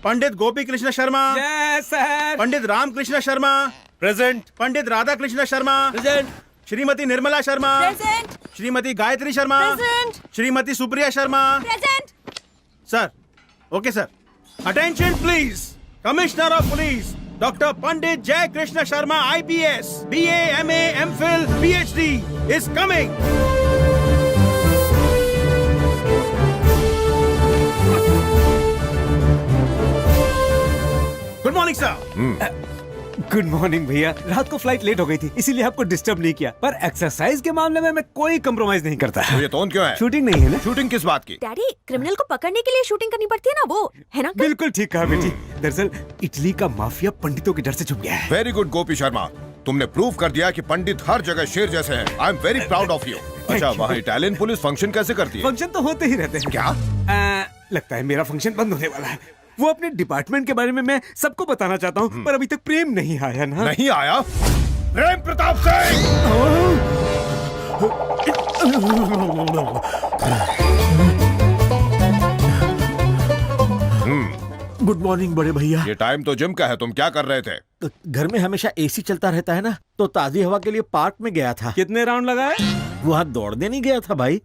Pandit Gopi Krishna Sharma. Yes sir. Pandit Ram Krishna Sharma. Present. Pandit Radha Krishna Sharma. Present. Shrimati Nirmala Sharma. Present. Shrimati Gayatri Sharma. Present. Shrimati Supriya Sharma. Present. Sir, okay sir. Attention please. Commissioner of police doctor Pandit Jay Krishna Sharma IPS BA MA MPhil PhD is coming. Good morning sir. Good morning भैया। रात को flight late हो गई थी इसीलिए आपको disturb नहीं किया, पर एक्सरसाइज के मामले में मैं कोई कम्प्रोमाइज नहीं करता। तो ये टोन क्यों है? शूटिंग नहीं है ना? शूटिंग किस बात की? डैडी, क्रिमिनल को पकड़ने के लिए शूटिंग करनी पड़ती है ना, वो है ना? बिल्कुल ठीक कहा बेटी। दरअसल इटली का माफिया पंडितों के डर से छुप गया है। वेरी गुड गोपी शर्मा, तुमने प्रूव कर दिया कि पंडित हर जगह शेर जैसे हैं। I am very proud of you. अच्छा, वहाँ इटालियन पुलिस फंक्शन कैसे करती है? फंक्शन तो होते ही रहते हैं। क्या? लगता है मेरा फंक्शन बंद होने वाला है। वो अपने डिपार्टमेंट के बारे में मैं सबको बताना चाहता हूँ, पर अभी तक प्रेम नहीं आया ना। नहीं आया? प्रेम प्रताप सिंह! गुड मॉर्निंग बड़े भैया। ये टाइम तो जिम का है, तुम क्या कर रहे थे? घर में हमेशा AC चलता रहता है ना, तो ताजी हवा के लिए पार्क में गया था। कितने राउंड लगाए? वहाँ दौड़ने नहीं गया था भाई,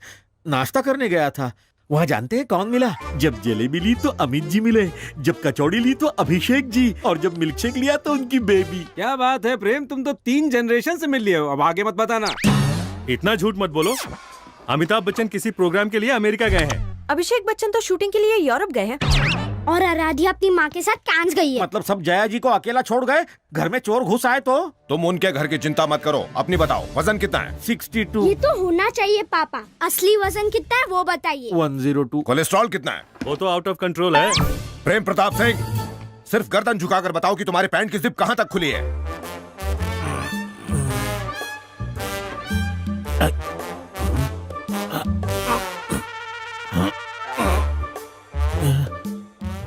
नाश्ता करने गया था। वहाँ जानते हैं कौन मिला? जब जलेबी ली तो अमित जी मिले, जब कचौड़ी ली तो अभिषेक जी, और जब मिल्कशेक लिया तो उनकी बेबी। क्या बात है प्रेम, तुम तो 3 जनरेशन से मिल लिए हो। अब आगे मत बताना। इतना झूठ मत बोलो। अमिताभ बच्चन किसी प्रोग्राम के लिए अमेरिका गए हैं। अभिषेक बच्चन तो शूटिंग के लिए यूरोप गए हैं। और आराध्या अपनी माँ के साथ कांस गई है। मतलब सब जया जी को अकेला छोड़ गए? घर में चोर घुस आए तो? तुम उनके घर की चिंता मत करो, अपनी बताओ, वजन कितना है? 62। ये तो होना चाहिए पापा। असली वजन कितना है वो बताइए। 102। कोलेस्ट्रॉल कितना है? वो तो आउट ऑफ कंट्रोल है। प्रेम प्रताप सिंह, सिर्फ गर्दन झुकाकर बताओ कि तुम्हारे पैंट की जिप कहाँ तक खुली है?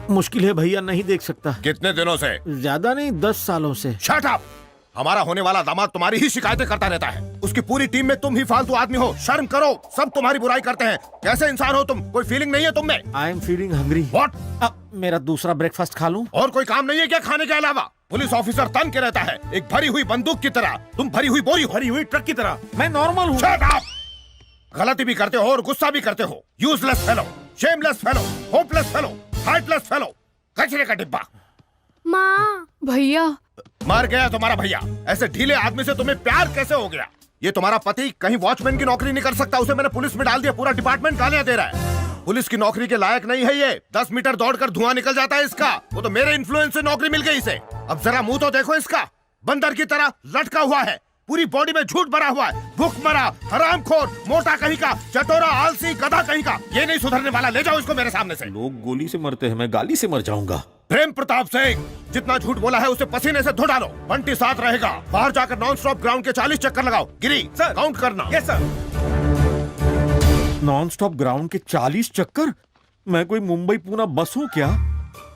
मुश्किल है भैया, नहीं देख सकता। कितने दिनों से? ज्यादा नहीं, 10 सालों से। Shut up! हमारा होने वाला दामाद तुम्हारी ही शिकायतें करता रहता है। उसकी पूरी टीम में तुम ही फालतू आदमी हो। शर्म करो, सब तुम्हारी बुराई करते हैं। कैसे इंसान हो तुम? कोई फीलिंग नहीं है तुम में? I am feeling hungry. What? मेरा दूसरा ब्रेकफास्ट खा लूं? और कोई काम नहीं है क्या खाने के अलावा? पुलिस ऑफिसर तन के रहता है, एक भरी हुई बंदूक की तरह। तुम भरी हुई बोरी, भरी हुई ट्रक की तरह। मैं नॉर्मल हूँ। Shut up! गलती भी करते हो और गुस्सा भी करते हो। Useless fellow, shameless fellow, hopeless fellow, heartless fellow, कचरे का डिब्बा। माँ। भैया। मर गया तुम्हारा भैया। ऐसे ढीले आदमी से तुम्हें प्यार कैसे हो गया? ये तुम्हारा पति कहीं वॉचमैन की नौकरी नहीं कर सकता, उसे मैंने पुलिस में डाल दिया। पूरा डिपार्टमेंट गालियां दे रहा है। पुलिस की नौकरी के लायक नहीं है ये। 10 मीटर दौड़कर धुआं निकल जाता है इसका। वो तो मेरे इन्फ्लुएंस से नौकरी मिल गई इसे। अब जरा मुंह तो देखो इसका, बंदर की तरह लटका हुआ है। पूरी बॉडी में झूठ भरा हुआ है। भूखमरा, हरामखोर, मोटा कहीं का, चटोरा, आलसी, गधा कहीं का। ये नहीं सुधरने वाला। ले जाओ इसको मेरे सामने से। लोग गोली से मरते हैं, मैं गाली से मर जाऊंगा। प्रेम प्रताप सिंह, जितना झूठ बोला है उसे पसीने से धो डालो। बंटी साथ रहेगा। बाहर जाकर नॉन स्टॉप ग्राउंड के 40 चक्कर लगाओ। गिरी सर, काउंट करना। Yes sir. Non stop ground के 40 चक्कर? मैं कोई मुंबई पूना बस हूँ क्या?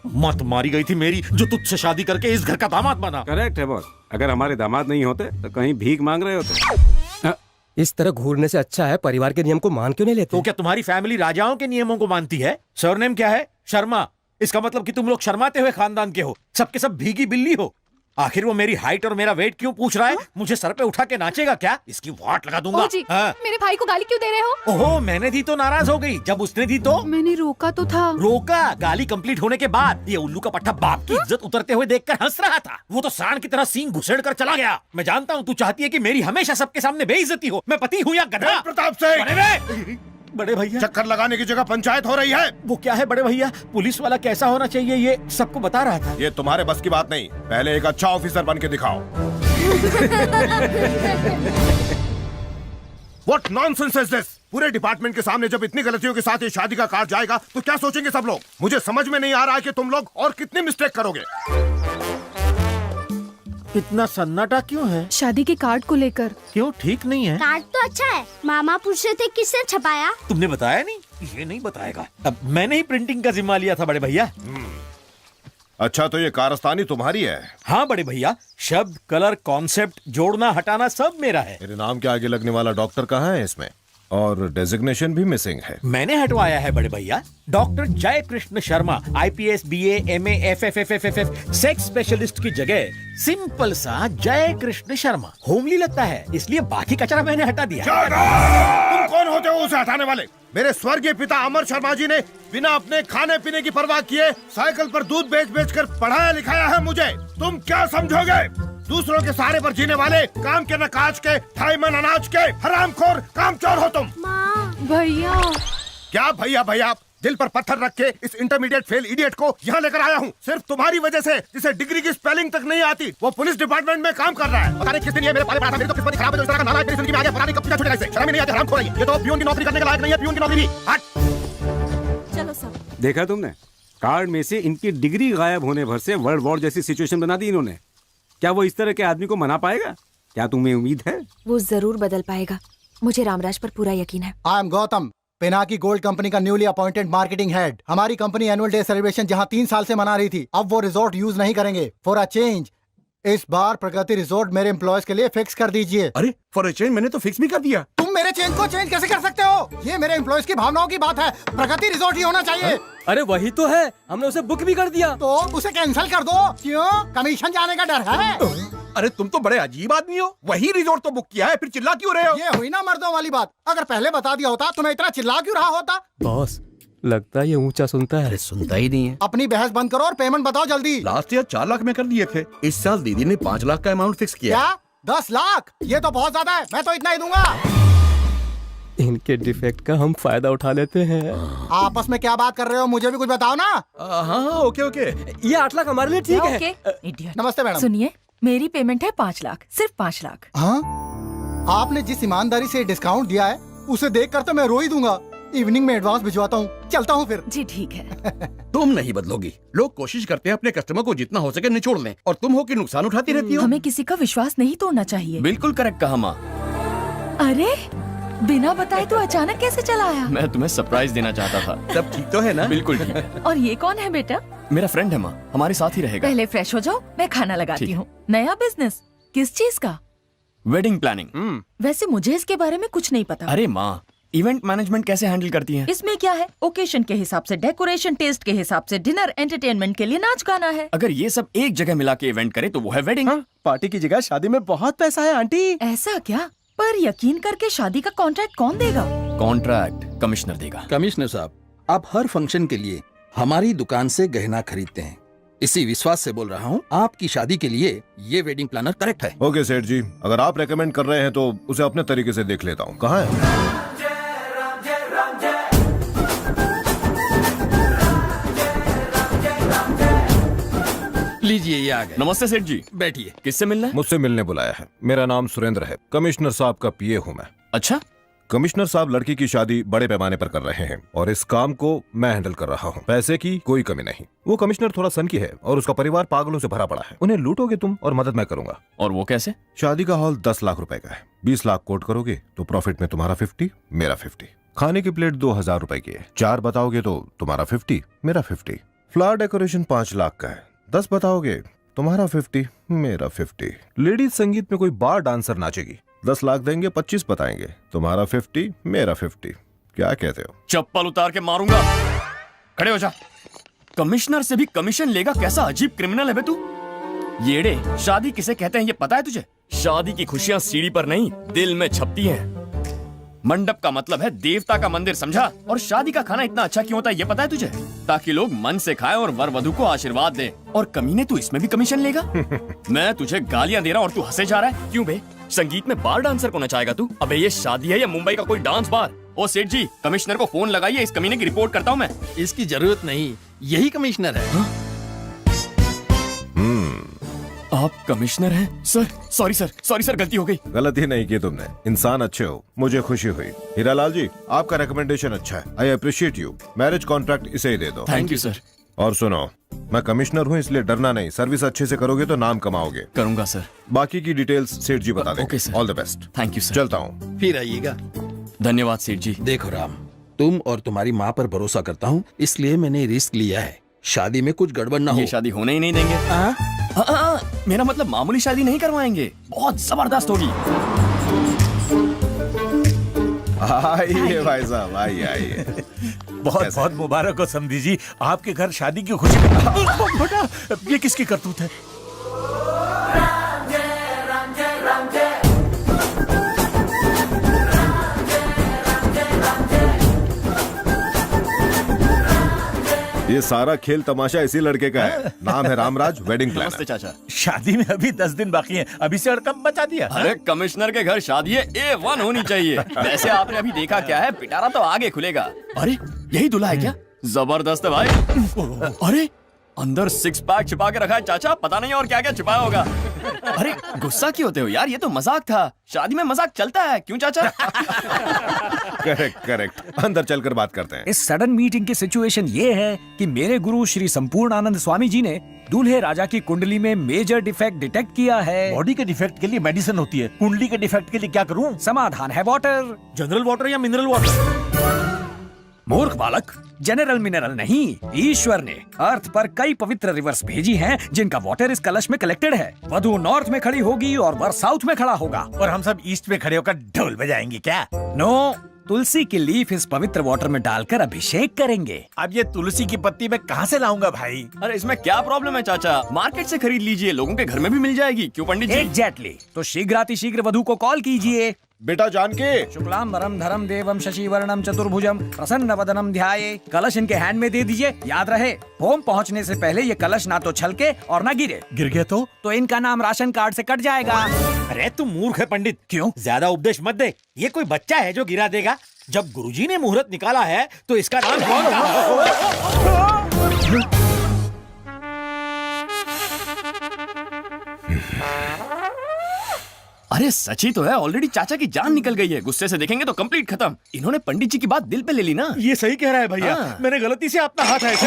मत मारी गई थी मेरी, जो तुझसे शादी करके इस घर का दामाद बना। करेक्ट है बॉस। अगर हमारे दामाद नहीं होते तो कहीं भीख मांग रहे होते। इस तरह घूरने से अच्छा है परिवार के नियम को मान क्यों नहीं लेते? तो क्या तुम्हारी फैमिली राजाओं के नियमों को मानती है? सरनेम क्या है? शर्मा। इसका मतलब कि तुम लोग शर्माते हुए खानदान के हो, सबके सब भीगी बिल्ली हो। आखिर वो मेरी हाइट और मेरा वेट क्यों पूछ रहा है? मुझे सर पे उठा के नाचेगा क्या? इसकी वाट लगा दूंगा। जी, हाँ। मेरे भाई को गाली क्यों दे रहे हो? ओहो, मैंने दी तो नाराज हो गई, जब उसने दी तो मैंने रोका तो था। रोका? गाली कंप्लीट होने के बाद ये उल्लू का पट्टा बाप की इज्जत उतरते हुए देखकर हंस रहा था। वो तो सांड की तरह सींग घुसेड़ कर चला गया। मैं जानता हूँ तू चाहती है कि मेरी हमेशा सबके सामने बेइज्जती हो। मैं पति हूँ या गधा? प्रताप सिंह, बड़े भैया, चक्कर लगाने की जगह पंचायत हो रही है। वो क्या है बड़े भैया? पुलिस वाला कैसा होना चाहिए ये सबको बता रहा था। ये तुम्हारे बस की बात नहीं। पहले एक अच्छा ऑफिसर बन के दिखाओ। What nonsense is this? पूरे डिपार्टमेंट के सामने जब इतनी गलतियों के साथ ये शादी का कार्ड जाएगा तो क्या सोचेंगे सब लोग? मुझे समझ में नहीं आ रहा है कि तुम लोग और कितनी मिस्टेक करोगे। इतना सन्नाटा क्यों है? शादी के कार्ड को लेकर। क्यों, ठीक नहीं है? कार्ड तो अच्छा है। मामा पूछ रहे थे किसने छपाया? तुमने बताया नहीं? ये नहीं बताएगा। अब मैंने ही प्रिंटिंग का जिम्मा लिया था बड़े भैया। अच्छा, तो ये कारस्तानी तुम्हारी है? हाँ बड़े भैया, शब्द, कलर, कॉन्सेप्ट, जोड़ना हटाना सब मेरा है। मेरे नाम के आगे लगने वाला डॉक्टर कहाँ है इसमें? और डेजिग्नेशन भी मिसिंग है। मैंने हटवाया है बड़े भैया। डॉक्टर जय Krishna Sharma, IPS, BA, MA, FFFFF, sex specialist की जगह सिंपल सा जय कृष्ण शर्मा होमली लगता है, इसलिए बाकी कचरा मैंने हटा दिया। तुम कौन होते हो उसे हटाने वाले? मेरे स्वर्गीय पिता अमर शर्मा जी ने बिना अपने खाने पीने की परवाह किए साइकिल पर दूध बेच बेच कर पढ़ाया लिखाया है मुझे। तुम क्या समझोगे? दूसरों के सहारे पर जीने वाले, काम के न काज के, ढाई मन अनाज के हरामखोर कामचोर हो तुम। भैया क्या भैया भैया? दिल पर पत्थर रख के इस इंटरमीडिएट फेल इडियट को यहाँ लेकर आया हूँ सिर्फ तुम्हारी वजह से, जिसे डिग्री की स्पेलिंग तक नहीं आती। वो पुलिस डिपार्टमेंट में काम कर रहा है। पता नहीं किस दिन ये मेरे पाले पड़ा था। मेरी तो किस्मत खराब है जो इस तरह का नालायक मेरी जिंदगी में आ गया। पता नहीं कब पीछा छूटेगा इसे। शर्म ही नहीं आती, हरामखोर है ये तो पियून की नौकरी करने के लायक नहीं है। पियून की नौकरी भी हट। चलो सब। देखा तुमने, कार्ड में से इनकी डिग्री गायब होने भर से वर्ल्ड वॉर जैसी सिचुएशन बना दी इन्होंने। क्या वो इस तरह के आदमी को मना पाएगा? क्या तुम्हें उम्मीद है? वो जरूर बदल पाएगा, मुझे रामराज पर पूरा यकीन है। I am Gautam, Pinaki gold company का न्यूली अपॉइंटेड मार्केटिंग हेड। हमारी कंपनी एनुअल डे सेलिब्रेशन जहां 3 साल से मना रही थी, अब वो रिजॉर्ट यूज नहीं करेंगे। फॉर अ चेंज इस बार प्रगति रिजॉर्ट मेरे एम्प्लॉयज के लिए फिक्स कर दीजिए। अरे फॉर अ चेंज मैंने तो फिक्स भी कर दिया। तुम मेरे चेंज को चेंज कैसे कर सकते हो? ये मेरे एम्प्लॉयज की भावनाओं की बात है। प्रगति रिजॉर्ट ही होना चाहिए। अरे वही तो है, हमने उसे बुक भी कर दिया। तो उसे कैंसिल कर दो। क्यों? कमीशन जाने का डर है? अरे तुम तो बड़े अजीब आदमी हो। वही रिजॉर्ट तो बुक किया है, फिर चिल्ला क्यों रहे हो? ये हुई ना मर्दों वाली बात। अगर पहले बता दिया होता तो मैं इतना चिल्ला क्यों रहा होता? बॉस लगता है ये ऊंचा सुनता है। सुनता ही नहीं है। अपनी बहस बंद करो और पेमेंट बताओ जल्दी। लास्ट ईयर 4 लाख में कर दिए थे, इस साल दीदी ने 5 लाख का अमाउंट फिक्स किया। क्या 10 लाख? ये तो बहुत ज्यादा है, मैं तो इतना ही दूंगा। इनके डिफेक्ट का हम फायदा उठा लेते हैं। आपस में क्या बात कर रहे हो? मुझे भी कुछ बताओ ना। हाँ ओके ओके। ये 8 लाख हमारे लिए ठीक है। इडियट। नमस्ते मैडम। सुनिए, मेरी पेमेंट है 5 लाख, सिर्फ 5 लाख। हाँ? आपने जिस ईमानदारी से डिस्काउंट दिया है उसे देखकर तो मैं रो ही दूंगा। इवनिंग में एडवांस भिजवाता हूँ, चलता हूँ फिर। जी ठीक है। तुम नहीं बदलोगी। लोग कोशिश करते हैं अपने कस्टमर को जितना हो सके निचोड़ लें, और तुम हो कि नुकसान उठाती रहती हो। हमें किसी का विश्वास नहीं तोड़ना चाहिए। बिल्कुल करेक्ट कहा माँ। अरे बिना बताए तो अचानक कैसे चला आया? मैं तुम्हें सरप्राइज देना चाहता था। सब ठीक तो है ना? बिल्कुल ठीक है। और ये कौन है बेटा? मेरा फ्रेंड है माँ, हमारे साथ ही रहेगा। पहले फ्रेश हो जाओ, मैं खाना लगाती ठीक है। हूँ। नया बिजनेस? किस चीज का? Wedding planning. वैसे मुझे इसके बारे में कुछ नहीं पता। अरे माँ, इवेंट मैनेजमेंट कैसे हैंडल करती हैं? इसमें क्या है? ओकेशन के हिसाब से डेकोरेशन, टेस्ट के हिसाब से डिनर, एंटरटेनमेंट के लिए नाच गाना है। अगर ये सब एक जगह मिला के इवेंट करे तो वो है वेडिंग। पार्टी की जगह शादी में बहुत पैसा है आंटी। ऐसा क्या? पर यकीन करके शादी का कॉन्ट्रैक्ट कौन देगा? कॉन्ट्रैक्ट कमिश्नर देगा। कमिश्नर साहब, आप हर फंक्शन के लिए हमारी दुकान से गहना खरीदते हैं। इसी विश्वास से बोल रहा हूँ, आपकी शादी के लिए ये वेडिंग प्लानर करेक्ट है। ओके सेठ जी, अगर आप रेकमेंड कर रहे हैं तो उसे अपने तरीके से देख लेता हूँ। कहाँ है? लीजिए ये आ गए। नमस्ते सेठ जी। बैठिए। किससे मिलना है? मुझसे मिलने बुलाया है। मेरा नाम सुरेंद्र है, कमिश्नर साहब का पीए हूँ मैं। अच्छा, कमिश्नर साहब लड़की की शादी बड़े पैमाने पर कर रहे हैं और इस काम को मैं हैंडल कर रहा हूँ। पैसे की कोई कमी नहीं। वो कमिश्नर थोड़ा सनकी है और उसका परिवार पागलों से भरा पड़ा है। उन्हें लूटोगे तुम और मदद मैं करूंगा। और वो कैसे? शादी का हॉल 10 लाख रुपए का है। 20 लाख कोट करोगे तो प्रॉफिट में तुम्हारा 50, मेरा 50। खाने की प्लेट 2000 रुपए की है। 4 बताओगे तो तुम्हारा 50, मेरा 50। फ्लावर डेकोरेशन 5 लाख का है। 10 बताओगे तुम्हारा 50, मेरा 50। लेडीज संगीत में कोई बार डांसर नाचेगी, 10 लाख देंगे, 25 बताएंगे, तुम्हारा 50, मेरा 50। क्या कहते हो? चप्पल उतार के मारूंगा। खड़े हो जा। कमिश्नर से भी कमीशन लेगा? कैसा अजीब क्रिमिनल है बे तू। येड़े, शादी किसे कहते हैं ये पता है तुझे? शादी की खुशियां सीढ़ी पर नहीं, दिल में छपती हैं। मंडप का मतलब है देवता का मंदिर, समझा? और शादी का खाना इतना अच्छा क्यों होता है ये पता है तुझे? ताकि लोग मन से खाएं और वर वधु को आशीर्वाद दे। और कमीने तू इसमें भी कमीशन लेगा? मैं तुझे गालियां दे रहा हूं और तू हंसे जा रहा है। क्यों बे? संगीत में बार डांसर को नचाएगा तू? अबे ये शादी है या मुंबई का कोई डांस बार? ओ सेठ जी, कमिश्नर को फोन लगाइए, इस कमीने की रिपोर्ट करता हूँ मैं। इसकी जरूरत नहीं, यही कमिश्नर है। आप कमिश्नर हैं? सर सॉरी सर, गलती हो गई। गलती नहीं की तुमने, इंसान अच्छे हो, मुझे खुशी हुई। हीरालाल जी, आपका रिकमेंडेशन अच्छा है, I appreciate you. Marriage contract इसे ही दे दो। Thank you sir. और सुनो, मैं कमिश्नर हूँ इसलिए डरना नहीं। सर्विस अच्छे से करोगे तो नाम कमाओगे। करूंगा सर। बाकी की डिटेल्स सेठ जी बता देंगे। Okay sir. All the best. Thank you sir. चलता हूँ। फिर आइएगा। धन्यवाद सेठ जी। देखो राम, तुम और तुम्हारी माँ पर भरोसा करता हूँ, इसलिए मैंने रिस्क लिया है। शादी में कुछ गड़बड़ ना हो। ये शादी होने ही नहीं देंगे। मेरा मतलब मामूली शादी नहीं करवाएंगे, बहुत जबरदस्त होगी। आइए भाई साहब, आइए आइए। बहुत कैसे? बहुत मुबारक हो समधी जी, आपके घर शादी की खुशी बेटा, ये किसकी करतूत है? ये सारा खेल तमाशा इसी लड़के का है। नाम है रामराज, वेडिंग नमस्ते प्लानर। चाचा। शादी में अभी 10 दिन बाकी हैं, अभी से हड़कंप मचा दिया। अरे कमिश्नर के घर शादी है, A1 होनी चाहिए। वैसे आपने अभी देखा क्या है, पिटारा तो आगे खुलेगा। अरे यही दूल्हा है क्या? जबरदस्त है भाई। अरे अंदर 6 पैक छिपा के रखा है चाचा, पता नहीं और क्या क्या छिपाया होगा। अरे गुस्सा क्यों होते हो यार, ये तो मजाक था। शादी में मजाक चलता है, क्यों चाचा? करेक्ट करेक्ट, अंदर चलकर बात करते हैं। इस सडन मीटिंग की सिचुएशन ये है कि मेरे गुरु श्री संपूर्ण आनंद स्वामी जी ने दूल्हे राजा की कुंडली में मेजर डिफेक्ट डिटेक्ट किया है। बॉडी के डिफेक्ट के लिए मेडिसिन होती है, कुंडली के डिफेक्ट के लिए क्या करूं? समाधान है वाटर। जनरल वाटर या मिनरल वाटर? मूर्ख बालक, जनरल मिनरल नहीं, ईश्वर ने अर्थ पर कई पवित्र रिवर्स भेजी हैं जिनका वाटर इस कलश में कलेक्टेड है। वधु नॉर्थ में खड़ी होगी और वर साउथ में खड़ा होगा। और हम सब ईस्ट में खड़े होकर ढोल बजाएंगे क्या? नो, तुलसी की लीफ इस पवित्र वाटर में डालकर अभिषेक करेंगे। अब ये तुलसी की पत्ती मैं कहाँ से लाऊंगा भाई? अरे इसमें क्या प्रॉब्लम है चाचा, मार्केट से खरीद लीजिए, लोगों के घर में भी मिल जाएगी। क्यों पंडित जी? एग्जैक्टली, तो शीघ्रातिशीघ्र वधु को कॉल कीजिए। बेटा जानकी, शुक्लाम वरम धरम देवम शशिवर्णम चतुर्भुजम प्रसन्न वदनम ध्याये। कलश इनके हैंड में दे दीजिए। याद रहे, होम पहुंचने से पहले ये कलश ना तो छलके और ना गिरे। गिर गया तो इनका नाम राशन कार्ड से कट जाएगा। अरे तू मूर्ख है पंडित। क्यों? ज्यादा उपदेश मत दे, ये कोई बच्चा है जो गिरा देगा? जब गुरुजी ने मुहूर्त निकाला है तो इसका नाम कौन होगा? अरे सच ही तो है, ऑलरेडी चाचा की जान निकल गई है। गुस्से से देखेंगे तो कंप्लीट खत्म। इन्होंने पंडित जी की बात दिल पे ले ली ना। ये सही कह रहा है भैया, हाँ। मैंने गलती से अपना हाथ ऐसे